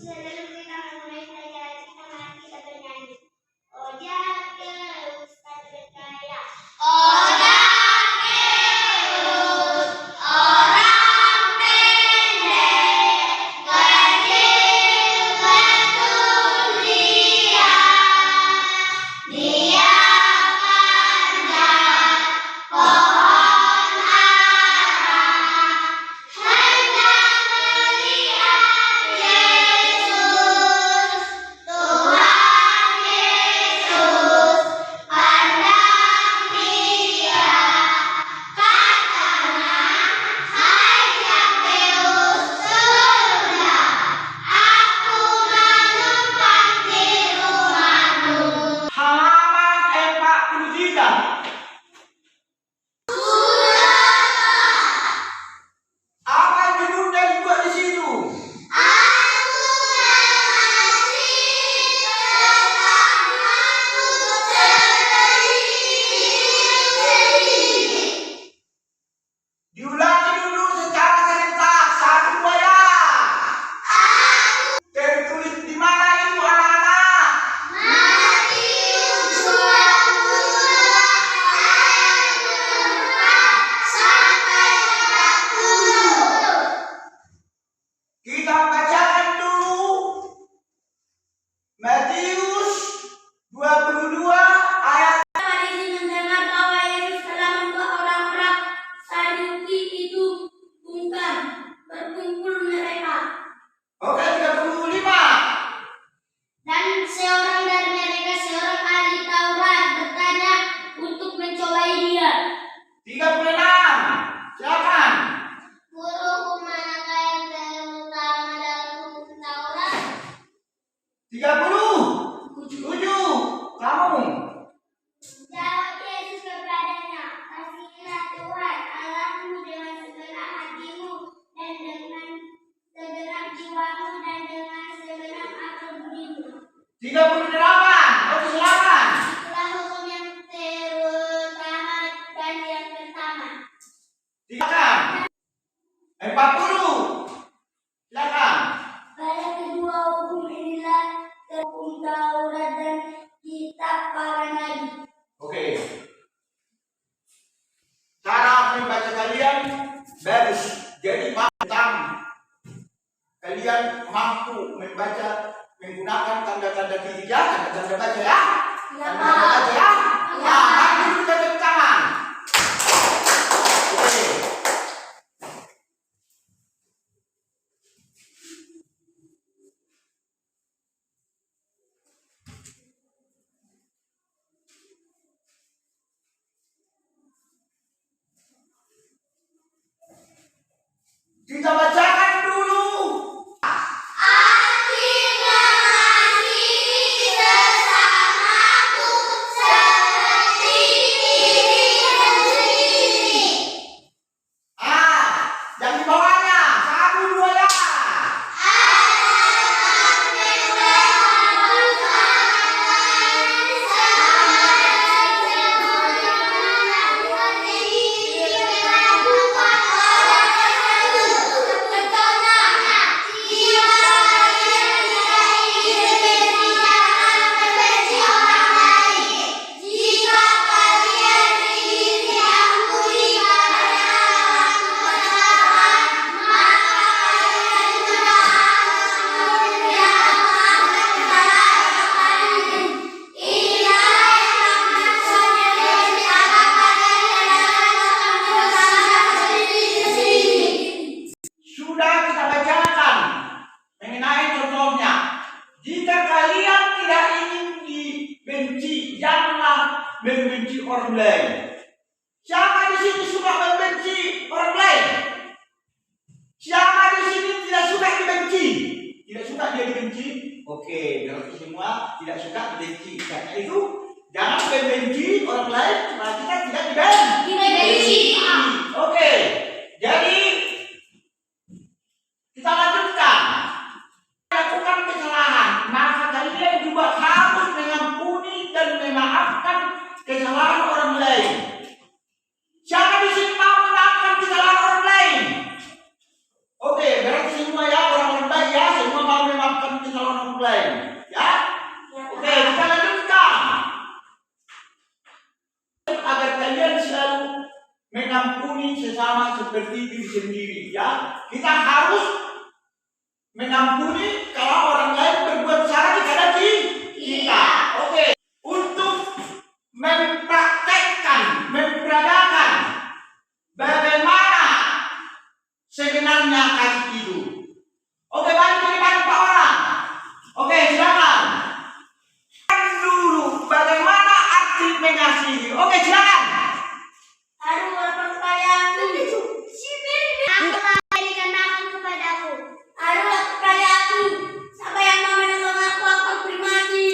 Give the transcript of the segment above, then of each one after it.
Sebelum kita memulai pelajaran kita, mari kita bernyanyi. Ojak ke Ustaz berkaya. Ojak keus, orang pendek, kecil betul dia. Dia panjat pohon ara, hendak melihat Yesus. Tuhan Yesus pandang dia, katanya, hai Zakheus, turunlah, aku menumpang di rumahmu. Halaman 43. Apa judulnya juga di situ? Aku mengasihi sesamaku sendiri. Diulangi dulu secara serentak, 1, 2 ya. Tertulis di mana itu anak-anak? Matius 20 ayat 4 sampai 40. Kita bacakan dulu Matius 22 ayat. Farisi mendengar bahwa Yesus telah membuat orang-orang Saduki itu bungkam, berkumpul mereka. Oke, 35. Dan seorang dari mereka, seorang ahli Taurat, bertanya untuk mencobai dia. 36. Silakan. Guru, hukum manakah yang terutama dalam hukum Taurat? 37. Kamu. Jawab Yesus kepadanya, kasihilah Tuhan Allahmu dengan segenap hatimu dan dengan segenap jiwamu dan dengan segenap akal budimu. 38. Oke, silakan. Itulah hukum yang terutama dan yang pertama. Silakan. 40. Silakan. Pada kedua hukum inilah hukum Taurat dan kitab para nabi. Oke. Cara membaca kalian bagus. Jadi paham. Kalian mampu membaca menggunakan tanda-tanda tiga, tanda-tanda baca ya. Tanda-tanda baca ya. Nah, mari kita tepuk tangan. Oke. Kita bacakan dulu. Aku mengasihi sesamaku seperti diri sendiri. Yang di bawahnya 1, 2 ya. Sudah kita bacakan mengenai contohnya. Jika kalian tidak ingin dibenci, janganlah membenci orang lain. Siapa di sini suka membenci orang lain? Siapa di sini tidak suka dibenci? Tidak suka dia dibenci? Oke, berarti semua tidak suka dibenci. Karena itu jangan membenci orang lain supaya kita tidak dibenci. Oke, jadi kita lanjutkan. Lakukan kesalahan, maka kalian juga harus mengampuni dan memaafkan kesalahan orang lain. Siapa di sini mau memaafkan kesalahan orang lain? Oke, berarti semua ya orang-orang baik ya, semua mau memaafkan Kita harus mengampuni kalau orang lain berbuat salah kepada kita. Oke. Untuk mempraktekkan, memperagakan bagaimana sebenarnya kasih itu. Oke, balik dari Pak orang. Oke, silakan. Dulu bagaimana arti mengasihi. Oke, silakan. Aduh, lapar kepadaku. Aku berikan makan kepadaku. Aduh, lapar kepadaku. Siapa yang mau menolong aku akan beri mati.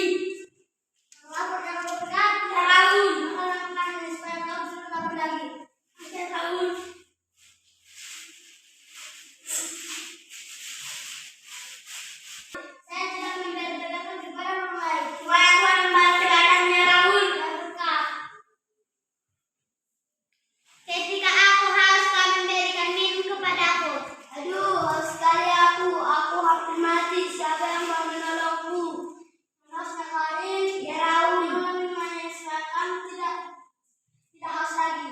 Lapar dan berkat. Ya Raul. Makan makanan supaya kamu sudah lapar lagi. Ya Raul. Saya tidak memberitakan kepada orang lain. Supaya Tuhan membalas keadaannya Raul. Dan berkat. Ketika aku haus, kau memberikan minum kepadaku. Aduh, haus sekali aku hampir mati. Siapa yang mau menolongku? Hausnya kali, ya Raul. Minumannya supaya kamu tidak haus lagi.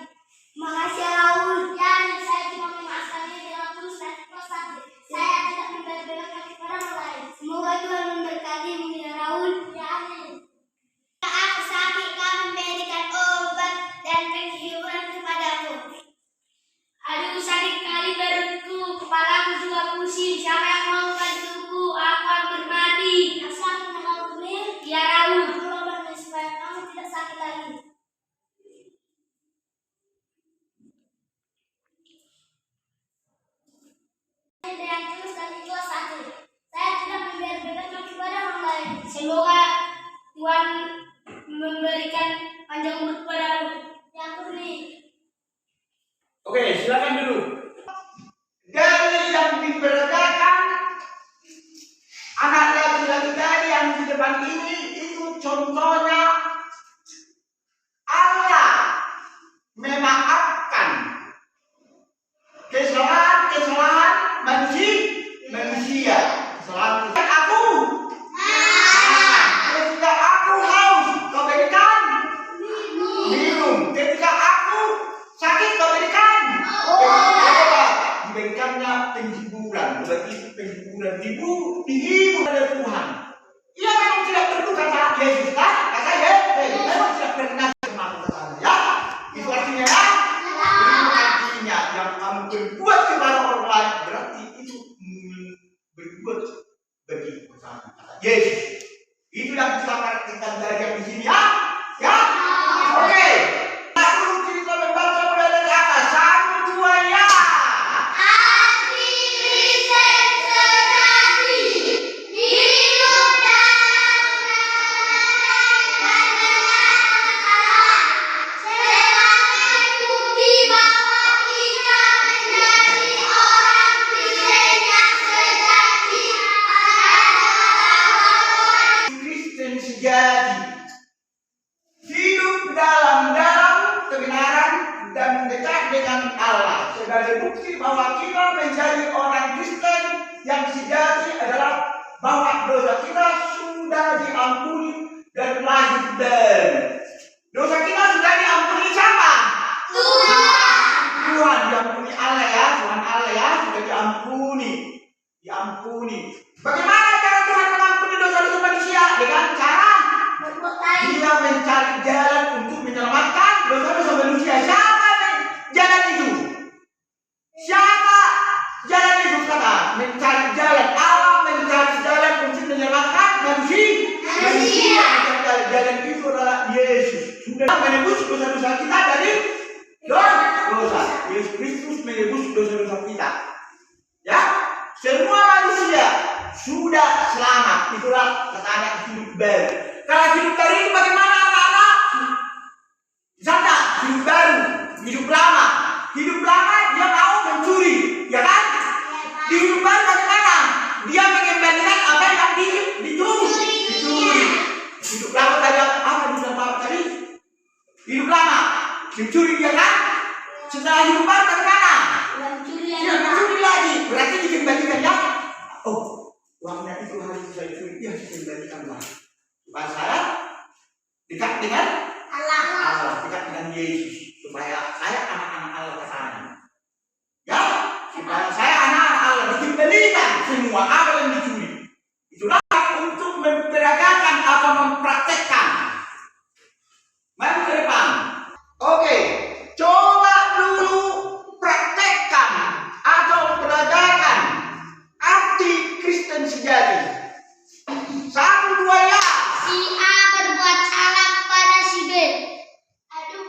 Makasih ya Raul. Ya, saya cuma memaafkannya dengan tulus dan ikhlas saja. Saya tidak membela-belakan kepada orang lain. Semoga Tuhan memberkatimu ya Raul. Ya, amin. Aku sakit, kau memberikan obat dan penghiburan kepadaku. Aduh, sakit kali perutku, kepalaku juga pusing. Siapa yang mau bantuku? Aku hampir mati. Sakitnya kamu benar? Ya Raul. Aku obatnya supaya kamu tidak sakit lagi. Dengan tulus dan ikhlas saja. Saya tidak membela-belakan kepada orang lain. Semoga Tuhan memberikan panjang umur kepadamu. Yang beri. Oke, silakan dulu. Dari yang diperagakan anak laki-laki tadi yang di depan ini itu contohnya Allah memaafkan kesalahan manusia. Kesalahan aku. Ketika aku haus, kau berikan minum. Ketika aku sakit, kau berikan. Diberikannya penghiburan. Berarti penghiburan dihibur oleh Tuhan. Ia memang tidak perlu kata Yesus kan? Kata Yesus memang tidak pernah termasuk ke sana. Ya, itu artinya ya. Itu artinya yang kamu berbuat kepada orang lain berarti itu berbuat bagi kesalahan. Kata Yesus. Itu yang kita praktikkan dari yang di sini ya. Ya. Oke. Aku cerita membaca mulai dari atas. 1, 2 ya. Kristen sejati hidup dalam kebenaran dan dekat dengan Allah sebagai bukti bahwa kita menjadi orang Kristen yang sejati adalah bahwa dosa kita sudah diampuni dan lahir dari dosa kita sudah diampuni siapa? Tuhan diampuni Allah ya, Tuhan Allah ya sudah diampuni. Bagaimana cara Tuhan mengampuni dosa-dosa manusia? Dengan cara Dia mencari jalan untuk menyelamatkan dosa-dosa manusia. Siapa jalan itu? Siapa jalan itu? Kata mencari jalan. Allah mencari jalan untuk menyelamatkan manusia. Jalan itu adalah Yesus. Sudah menebus dosa-dosa kita dari dosa. Yesus Kristus menebus dosa-dosa kita. Ya, semua manusia sudah selamat. Itulah katanya hidup baru. Kalau hidup baru itu bagaimana anak-anak? Misalnya hidup baru, hidup lama. Hidup lama dia mau mencuri, ya kan? Di hidup baru bagaimana? Dia mengembalikan apa yang dicuri. Hidup lama tadi apa tadi? Hidup lama mencuri, ya kan? Setelah hidup baru bagaimana? Mencuri lagi. Berarti dikembalikan ya? Oh, uangnya itu harus saya curi, ya saya kembalikan lagi. Supaya saya dekat dengan Allah, dekat dengan Yesus, supaya saya anak-anak Allah ke sana. Ya, supaya saya anak semua apa yang dicuri. Itulah untuk memperagakan atau mempraktekkan. Mari ke depan. Oke, coba dulu praktekkan atau peragakan arti Kristen sejati. 1, 2 ya. Si A berbuat salah kepada si B. Aduh,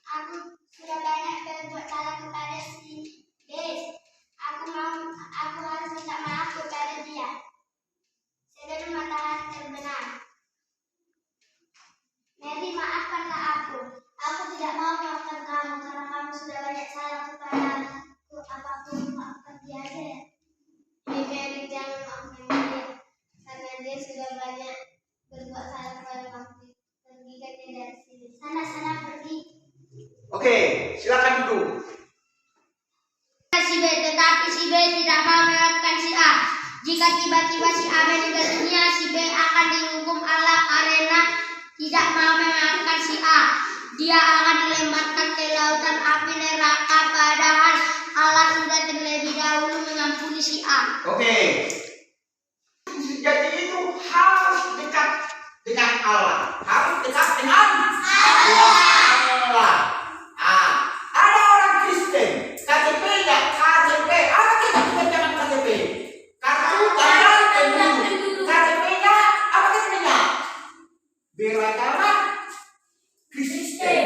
aku sudah banyak berbuat salah kepada si B. Aku harus minta maaf kepada dia. Sebelum matahari terbenam. Mary, maafkanlah aku. Aku tidak mau memaafkan kamu karena kamu sudah banyak salah kepada aku. Apapun maafkan dia saja. Mary, jangan maafkan dia karena dia sudah banyak berbuat salah kepada kamu. Pergikan dia dari sini. Sana pergi. Oke, silakan duduk. Si B, tetapi si B tidak mau memaafkan si A. Jika tiba-tiba si A meninggal dunia, si B akan dihukum Allah karena tidak mau memaafkan si A. Dia akan dilemparkan ke lautan api neraka, padahal Allah sudah terlebih dahulu mengampuni si A. Oke. Jadi itu harus dekat dengan Allah. Harus dekat dengan Allah. Ada orang Kristen, KTP-nya, KTP. Apa kita dengan KTP? Kartu tanda penduduk. KTP-nya, apa KTP-nya? Beragama Kristen.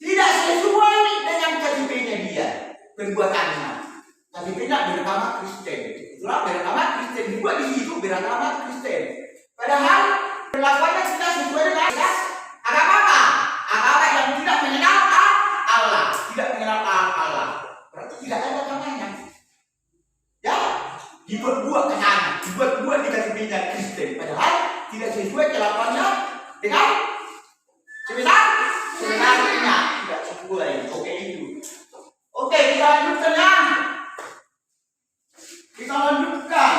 Tidak sesuai dengan KTP-nya dia, perbuatannya. KTP-nya beragama Kristen. Itulah beragama Kristen juga di situ beragama Kristen. Padahal perlakuannya tidak sesuai dengan agama apa? Agama yang tidak mengenal Allah, tidak mengenal Allah. Berarti tidak ada agamanya. Ya, dibuat ke sana, dibuat di KTP-nya Kristen. Padahal tidak sesuai kelakuannya dengan sebenarnya tidak sesuai. Oke itu. Oke, kita lanjutkan ya. Kita lanjutkan.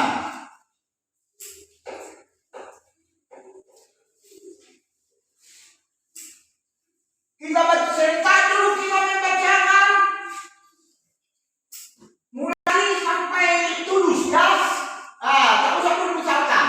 Kita baca cerita dulu, kita membacakan mulai sampai tulus ya. Tak usah perlu misalkan.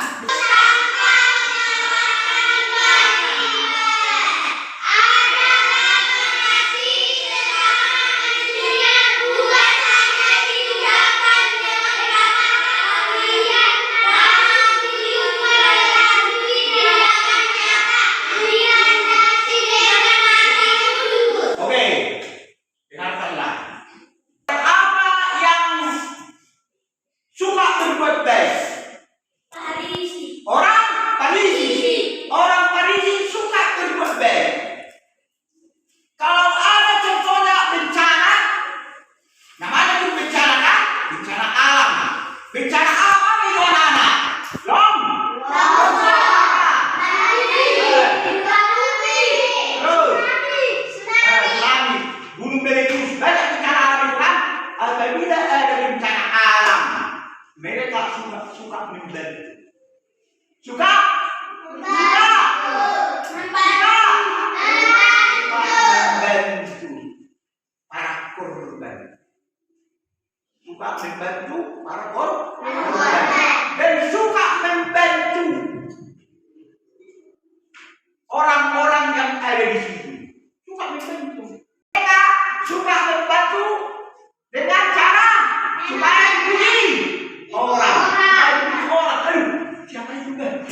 Membantu para korban dan suka membantu orang-orang yang ada di situ. Suka membantu. Mereka suka membantu dengan cara supaya dipuji orang. Aduh, siapa itu kan?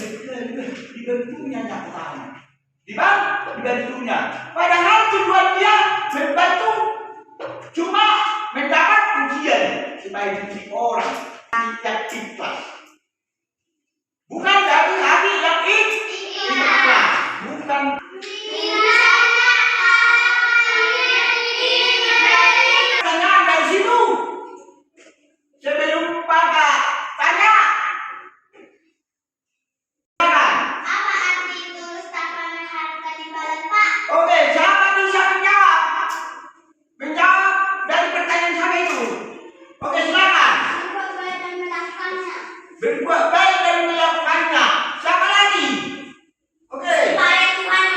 Dibantunya nyatanya. Dibantunya. Padahal tujuan dia membantu cuma mendapat pujian supaya dipuji orang yang ikhlas. Bukan dari hati yang ikhlas. Bukan. Pertanyaan dari situ. Sebelum Bapak tanya. Apa arti tulus tanpa mengharapkan imbalan, Pak? Oke, siapa bisa menjawab? Menjawab dari pertanyaan saya itu. Oke, silakan. Berbuat baik dan melakukannya. Berbuat baik dan melakukannya. Siapa lagi? Oke. Supaya Tuhan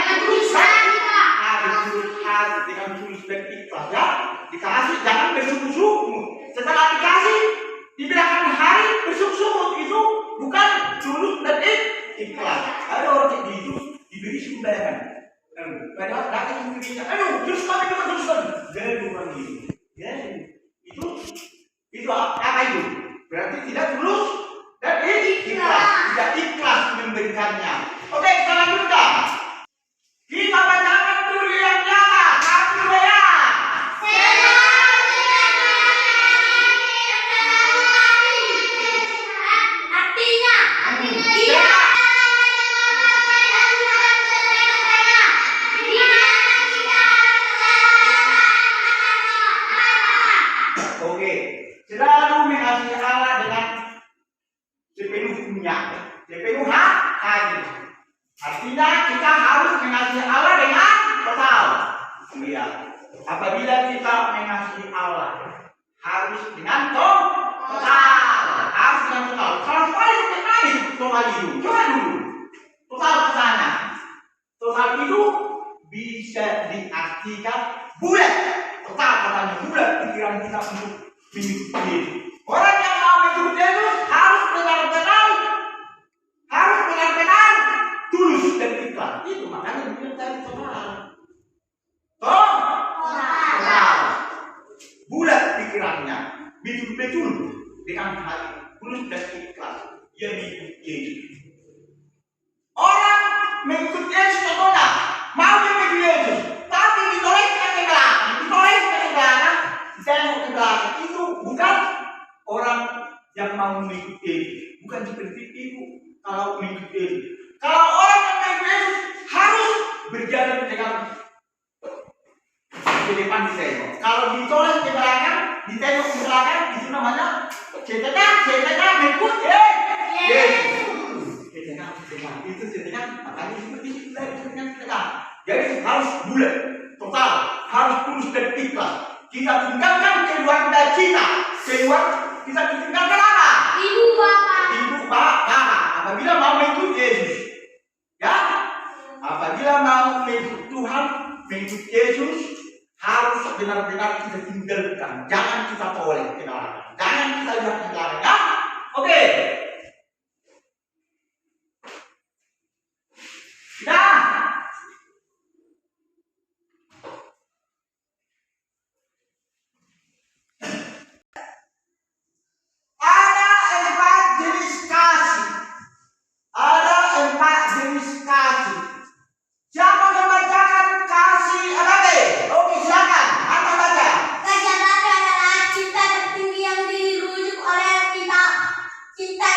Dengan tulisan, Kak. Harus dengan tulus dan ikhlas ya. Dikasih jangan bersungguh-sungguh. Setelah dikasih di belakang hari bersungguh-sungguh itu bukan tulus dan ikhlas. Ada orang kayak gitu diberi sumbangan. Padahal dapat memberinya. Aduh, teruskan itu teruskan. Jangan bukan gitu. Ya, itu apa itu? Berarti tidak tulus dan ikhlas. Tidak ikhlas memberikannya. Oke, selanjutnya kita bacakan dulu yang nyata. Satu ya. Artinya Ya. Oke, selalu mengasihi Allah dengan sepenuhnya, sepenuh hati. Artinya kita harus mengasihi Allah dengan total. Ya. Apabila kita mengasihi Allah harus dengan total, harus dengan total. Kalau paling terkait total itu, coba dulu. Total ke sana. Total itu bisa diartikan bulat. Total katanya bulat pikiran kita untuk mengikuti. Orang yang mau mengikuti Yesus harus benar-benar tulus dan ikhlas. Itu makanya dibilang tadi total. Total. Bulat pikirannya, betul-betul dengan hati tulus dan ikhlas. Dia mengikuti Yesus. Orang mengikuti Yesus contohnya mau mengikuti Yesus, tapi ditolehkan ke belakang, ditengok ke belakang. Itu bukan orang yang mau mengikuti Yesus. Bukan seperti itu kalau mengikuti Yesus. Kalau orang yang mengikuti Yesus harus berjalan dengan ke depan ditengok. Kalau ditoleh ke belakang, ditengok ke belakang, itu namanya setengah mengikuti Yesus. Itu setengah, makanya seperti itu setengah. Jadi harus bulat, total, harus tulus dan ikhlas. Kita tinggalkan keluarga kita tinggalkan apa? Ibu bapak. Apabila mau mengikuti Yesus, ya, apabila mau mengikuti Tuhan, mengikuti Yesus, harus benar-benar kita tinggalkan. Jangan kita toleh ke belakang, jangan kita lihat ke belakang. Ya? Oke. Nah, ada empat jenis kasih. Siapa yang membacakan kasih agape? Oke, silakan. Anda baca. Kasih agape adalah cinta tertinggi yang dirujuk oleh Alkitab. Cinta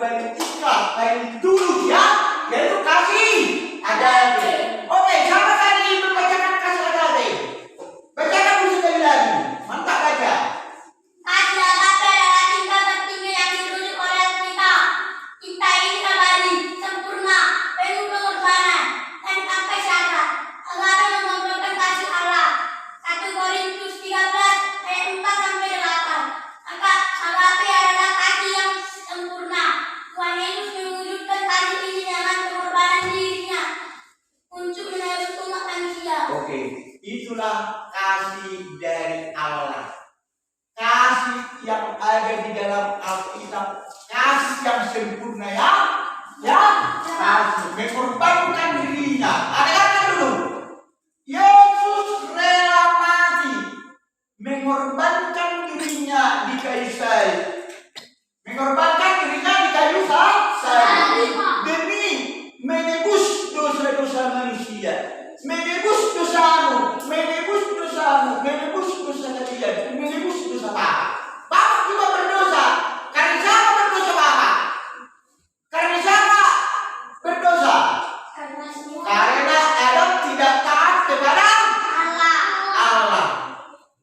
paling ikhlas, paling tulus ya, yaitu kasih agape. Oke, siapa tadi membacakan kasih agape? Bacakan dulu sekali lagi. Mantap baca. Kasih agape adalah cinta tertinggi yang dirujuk oleh kita. Cinta ini abadi, sempurna, penuh pengorbanan, dan tanpa syarat. Agape mengumpulkan kasih Allah. 1 Korintus 13 ayat 4-8. Agape adalah kasih yang sempurna. Tuhan Yesus mewujudkan kasih ini dengan pengorbanan dirinya untuk menebus umat manusia. Oke, itulah kasih dari Allah. Kasih yang ada di dalam Alkitab, kasih yang sempurna ya, kasih mengorbankan dirinya. Ada kata dulu, Yesus rela mati, mengorbankan dirinya di kayu salib, mengorbankan dirinya di kayu salib demi menebus dosa-dosa manusia, menebus dosamu, menebus dosamu, menebus dosa kalian, menebus dosa Bapak. Bapak juga berdosa. Karena siapa berdosa Bapak? Karena siapa berdosa? Karena Adam tidak taat kepada Allah.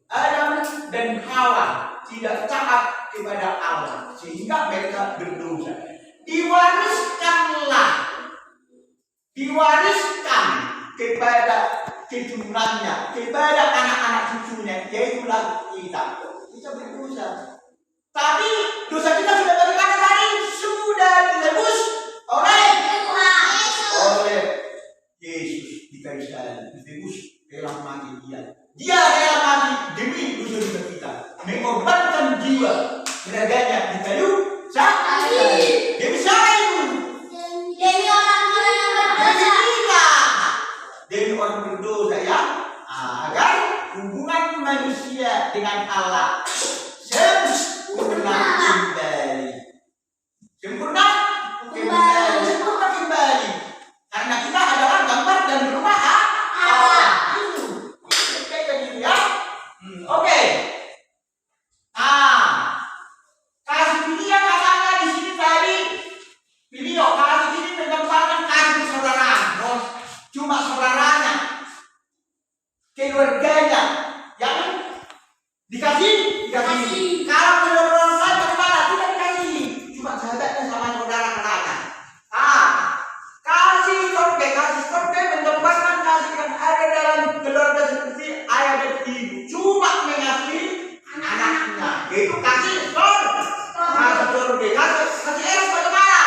Adam dan Hawa tidak taat kepada Allah, sehingga mereka berdosa. Diwariskan kepada keturunannya, kepada anak-anak cucunya, yaitulah kita. Kita berdosa. Tapi dosa kita sudah bagaimana tadi? Sudah ditebus oleh Yesus di kayu salib, ditebus, rela mati dia. Dia rela mati demi dosa-dosa kita, mengorbankan jiwa beraganya di kayu salib. Demi siapa itu? Demi orang-orang yang berdosa. Demi orang berdosa ya, agar hubungan manusia dengan Allah sempurna kembali. Sempurna kembali. Karena kita adalah gambar dan rumah Allah. Itu kayak gitu ya. Oke. Kasih ini yang katanya di sini tadi video kasih ini menggambarkan kasih saudara. Cuma saudaranya, keluarganya yang dikasih. Kalau saudara lain bagaimana? Tidak dikasih. Cuma sahabatnya sama saudara katanya. Kasih sorga menggambarkan kasih yang ada dalam keluarga seperti ayah dan ibu. Cuma mengasihi anaknya. Itu kasih sorga. Kasih eros bagaimana?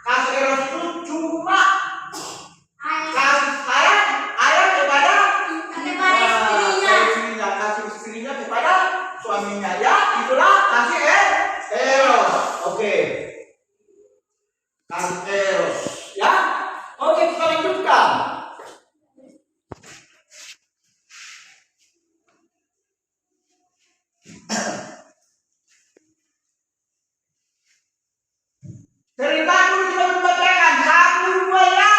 Kasih eros itu cuma kasih sayang ayah kepada istrinya, kasih istrinya kepada suaminya ya, itulah kasih eros. Oke. Kasih eros ya. Oke, kita lanjutkan. Cerita dulu kita membacakan 1, 2 ya.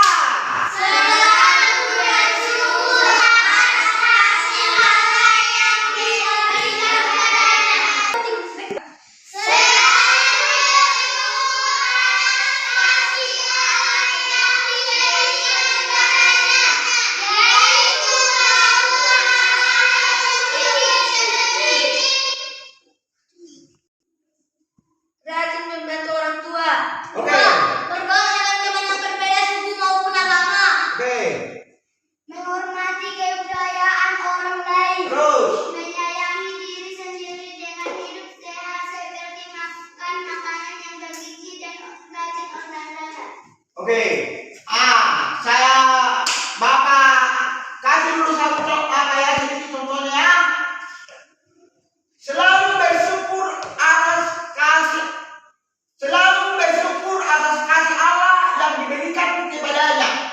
Rajin membantu orang tua. Oke. Bergaul dengan teman yang berbeda suku maupun agama. Oke. Menghormati kebudayaan orang lain. Terus. Menyayangi diri sendiri dengan hidup sehat seperti makan makanan yang bergizi dan rajin olahraga. Oke. Saya Bapak kasih dulu satu contoh sedikit contohnya. Selalu bersyukur atas kasih Allah yang diberikan kepadanya,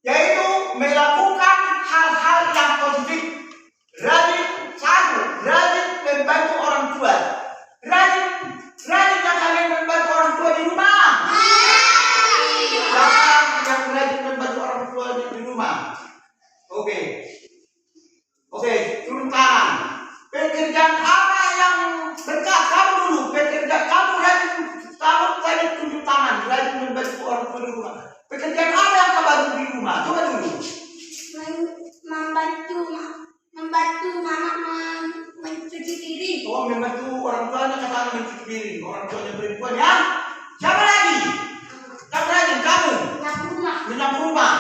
yaitu melakukan hal-hal yang positif. Rajin membantu orang tua. Rajin yang kalian membantu orang tua di rumah. Pekerjaan apa yang kau bantu di rumah? Coba dulu. Membantu mama mencuci piring. Oh, membantu orang tuanya katakan mencuci piring. Orang tuanya perempuan ya. Siapa lagi? Siapa lagi? Kamu. Menyapu rumah.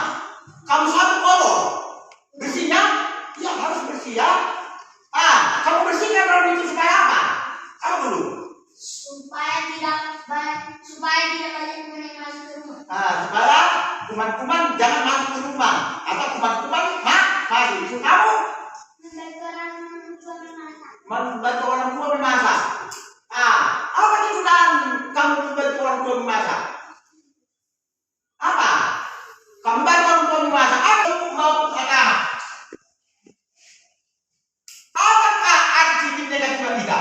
Kamu sapu kotor. Bersihnya? Ya harus bersih ya. Kamu bersihkan orang itu supaya apa? Apa dulu? Supaya tidak banyak kuman yang masuk ke rumah. Supaya kuman-kuman jangan masuk ke rumah atau kuman-kuman masuk. Kamu membantu orang tua memasak. Apa kegunaan kamu membantu orang tua memasak? Apa? Kamu bantu orang tua memasak. Apa mau agama? Apakah arti negatif kita?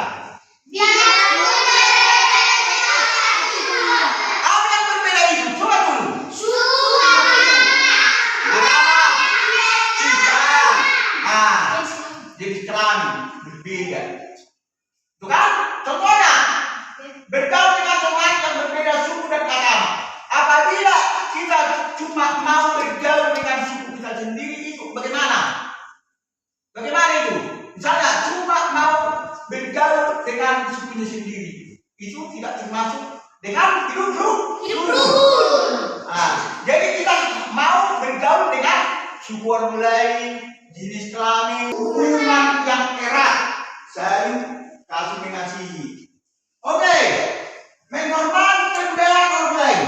Apa yang berbeda itu? Coba dulu. Jenis kelamin berbeda. Tuh kan? Contohnya bergaul dengan teman yang berbeda suku dan agama. Apabila kita cuma mau bergaul dengan suku kita sendiri itu bagaimana? Bagaimana itu? Misalnya cuma mau bergaul dengan sukunya sendiri, itu tidak termasuk dengan hidup rukun. Jadi kita mau bergaul dengan suku orang lain, jenis kelamin, hubungan yang erat, saling kasih mengasihi. Oke, menghormati kebudayaan orang lain.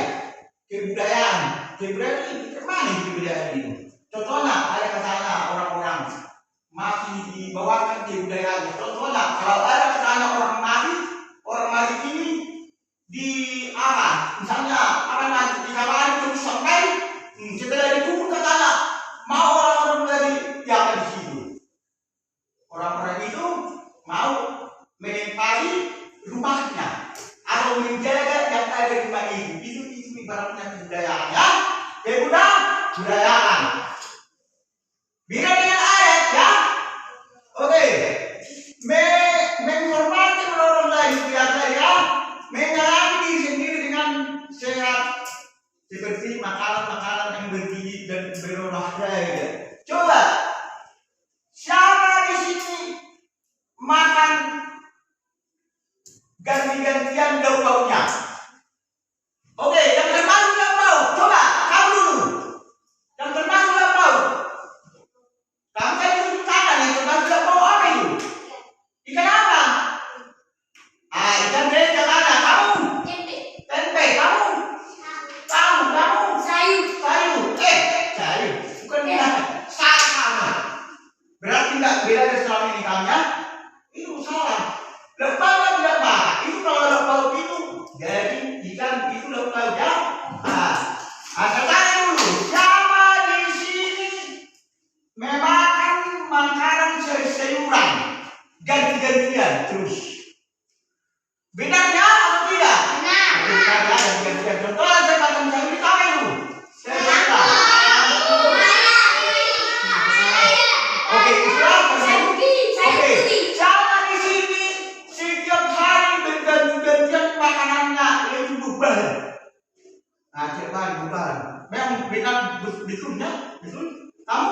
Kebudayaan ini kemana kebudayaan ini? Contohnya ada kesana orang-orang masih dibawakan kebudayaannya. Contohnya kalau ada kesana orang Mari ini di misalnya di kawan terus sampai setelah dikubur katanya mau orang-orang dari yang di situ. Orang-orang itu mau menempati rumahnya atau menjaga yang ada di rumah itu. Itu ibaratnya kebudayaan ya. Kebudayaan. Beda dengan ayat ya. Oke. Menghormati orang lain biasa ya. Menyayangi diri sendiri dengan sehat seperti makanan-makanan yang bergizi dan berolahraga. Coba siapa di sini makan ganti-gantian lauk-lauknya? Oke, yang termasuk lauk pauk. Coba kamu dulu. Yang termasuk lauk pauk. Kamu kan itu kanan yang termasuk lauk pauk apa itu? Ikan apa? Ikan beda mana? Kamu? Tempe. Kamu? Sayur. Sayur. Bukan beda. Sama. Berarti enggak beda dari selama ini kamu ya? Itu salah. Lauk pauk tidak apa? Itu kalau lauk pauk itu jadi ikan itu lauk pauk ya. Tanya dulu, siapa di sini memakan makanan sayuran ganti-gantian terus? Benarnya atau tidak? Benar ya, ganti-gantian. Contoh saya makan sayur itu apa itu? Oke, siapa di sini setiap hari berganti-gantian makanannya yaitu bubar? Setiap hari bubar. Memang benar betul ya? Betul? Kamu?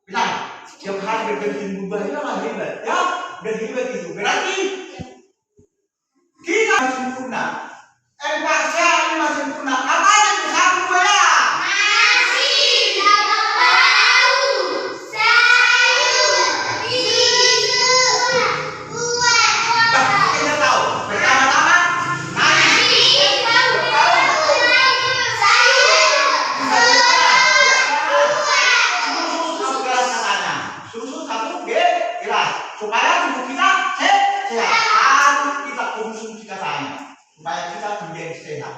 Benar. Setiap hari berganti bubar itu lah hebat ya? Dan hebat itu berarti kita sempurna. Empat sehat 5 sempurna. Apa aja itu? 1, 2 ya? Kita tahu. Pertama-tama susu 1 gelas supaya tubuh kita sehat. Harus kita konsumsi katanya supaya kita menjadi sehat.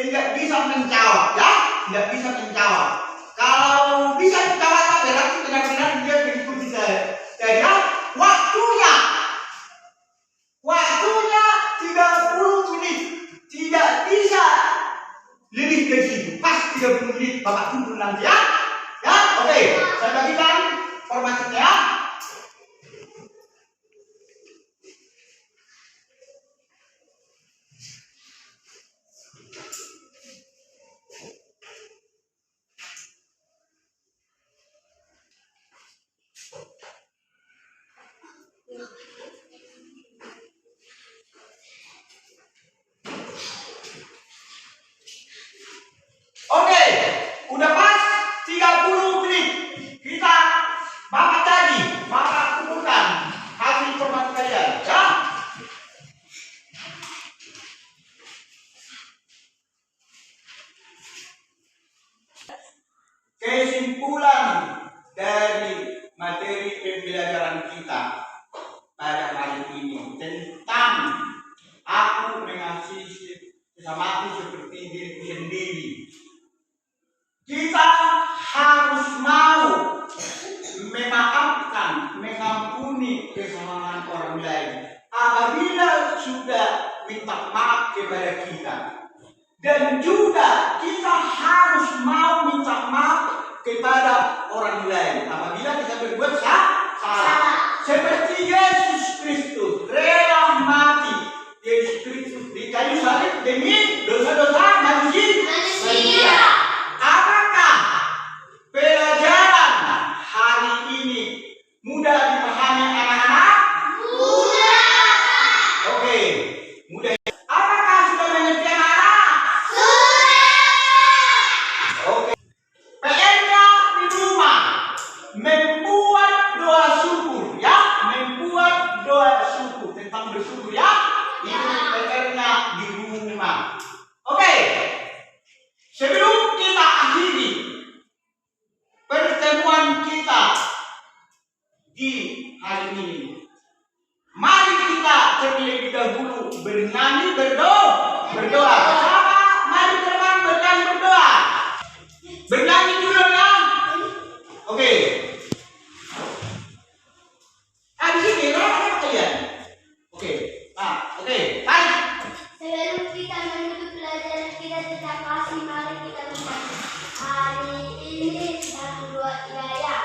tidak bisa menjawab, ya, tidak bisa menjawab. Kalau bisa menjawab berarti benar-benar dia mengikuti saya. Jadi waktunya 30 menit, tidak bisa lebih dari situ. Pas 30 menit Bapak tunggu nanti, ya. Ya, oke. Saya bagikan formatnya, ya. Oke, udah pas 30 menit. Kita Bapak tadi, Bapak kumpulkan hasil format kalian, ya. Kesimpulan dari materi pembelajaran kita pada hari ini tentang aku mengasihi sesamaku seperti diriku sendiri. Kita harus mau memaafkan, mengampuni kesalahan orang lain apabila sudah minta maaf kepada kita. Dan juga kita harus mau minta maaf kepada orang lain apabila kita berbuat salah. Seperti Yesus Kristus rela mati. Yesus Kristus di kayu salib demi dosa-dosa manusia. Apakah pelajaran hari ini mudah dipahami anak-anak? Mudah. Oke, mudah. Apakah sudah mengerti anak-anak? Oke. PR-nya di rumah membuat doa syukur, ya, membuat doa syukur tentang bersyukur, ya. Itu PR-nya di rumah. Oke. Sebelum kita akhiri pertemuan kita di hari ini, mari kita terlebih dahulu bernyanyi berdoa. Bersama, mari teman bernyanyi berdoa. Bernyanyi dulu, ya. Oke. Di sini apa kalian? Oke. Nah, oke. Mari. Sebelum kita menutup pelajaran kita tentang kasih, mari kita menyanyi. Hari ini 1, 2, 3, ya.